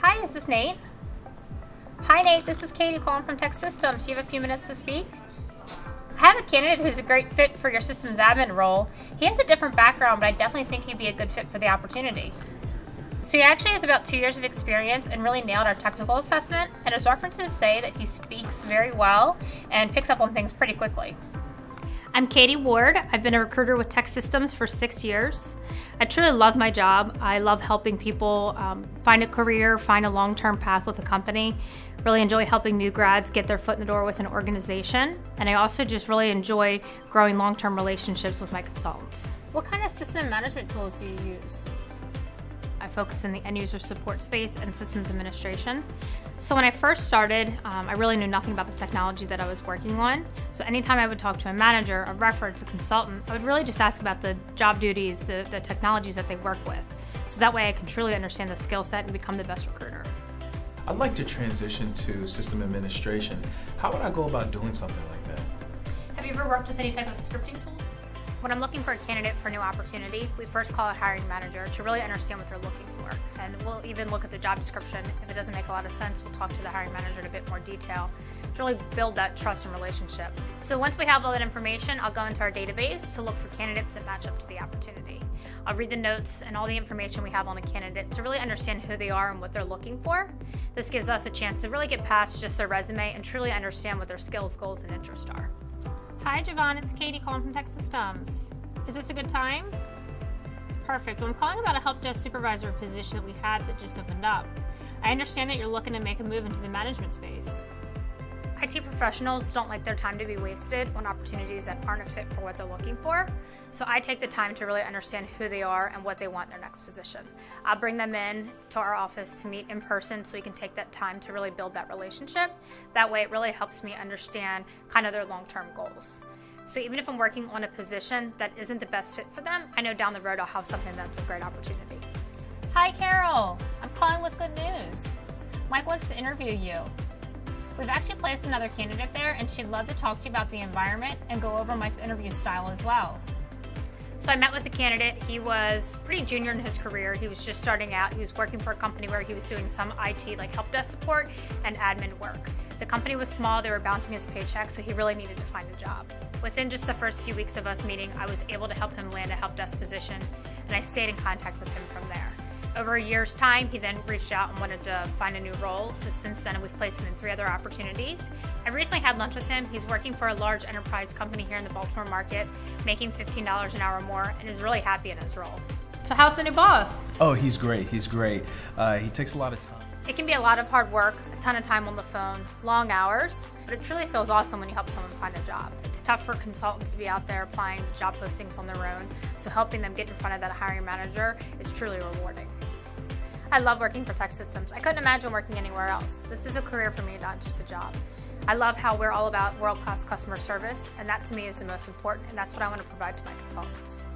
Hi, is this Nate? Hi Nate, this is Katie calling from TEKsystems. Do you have a few minutes to speak? I have a candidate who's a great fit for your systems admin role. He has a different background, but I definitely think he'd be a good fit for the opportunity. So he actually has about 2 years of experience and really nailed our technical assessment, and his references say that he speaks very well and picks up on things pretty quickly. I'm Katie Ward. I've been a recruiter with TEKsystems for 6 years. I truly love my job. I love helping people find a career, find a long-term path with a company. Really enjoy helping new grads get their foot in the door with an organization. And I also just really enjoy growing long-term relationships with my consultants. What kind of system management tools do you use? I focus in the end-user support space and systems administration. So when I first started, I really knew nothing about the technology that I was working on. So anytime I would talk to a manager, a reference, a consultant, I would really just ask about the job duties, the technologies that they work with. So that way I can truly understand the skill set and become the best recruiter. I'd like to transition to system administration. How would I go about doing something like that? Have you ever worked with any type of scripting tool? When I'm looking for a candidate for a new opportunity, we first call a hiring manager to really understand what they're looking for. And we'll even look at the job description. If it doesn't make a lot of sense, we'll talk to the hiring manager in a bit more detail to really build that trust and relationship. So once we have all that information, I'll go into our database to look for candidates that match up to the opportunity. I'll read the notes and all the information we have on a candidate to really understand who they are and what they're looking for. This gives us a chance to really get past just their resume and truly understand what their skills, goals, and interests are. Hi Javon, it's Katie calling from TEKsystems. Is this a good time? Perfect. Well, I'm calling about a help desk supervisor position that we had that just opened up. I understand that you're looking to make a move into the management space. IT professionals don't like their time to be wasted on opportunities that aren't a fit for what they're looking for. So I take the time to really understand who they are and what they want in their next position. I'll bring them in to our office to meet in person so we can take that time to really build that relationship. That way it really helps me understand kind of their long-term goals. So even if I'm working on a position that isn't the best fit for them, I know down the road I'll have something that's a great opportunity. Hi Carol, I'm calling with good news. Mike wants to interview you. We've actually placed another candidate there and she'd love to talk to you about the environment and go over Mike's interview style as well. So I met with the candidate. He was pretty junior in his career. He was just starting out. He was working for a company where he was doing some IT like help desk support and admin work. The company was small, they were bouncing his paycheck, so he really needed to find a job. Within just the first few weeks of us meeting, I was able to help him land a help desk position, and I stayed in contact with him from there. Over a year's time, he then reached out and wanted to find a new role. So since then, we've placed him in 3 other opportunities. I recently had lunch with him. He's working for a large enterprise company here in the Baltimore market, making $15 an hour more, and is really happy in his role. So how's the new boss? Oh, he's great. He's great. He takes a lot of time. It can be a lot of hard work, a ton of time on the phone, long hours, but it truly feels awesome when you help someone find a job. It's tough for consultants to be out there applying job postings on their own, so helping them get in front of that hiring manager is truly rewarding. I love working for TEKsystems. I couldn't imagine working anywhere else. This is a career for me, not just a job. I love how we're all about world-class customer service, and that to me is the most important, and that's what I want to provide to my consultants.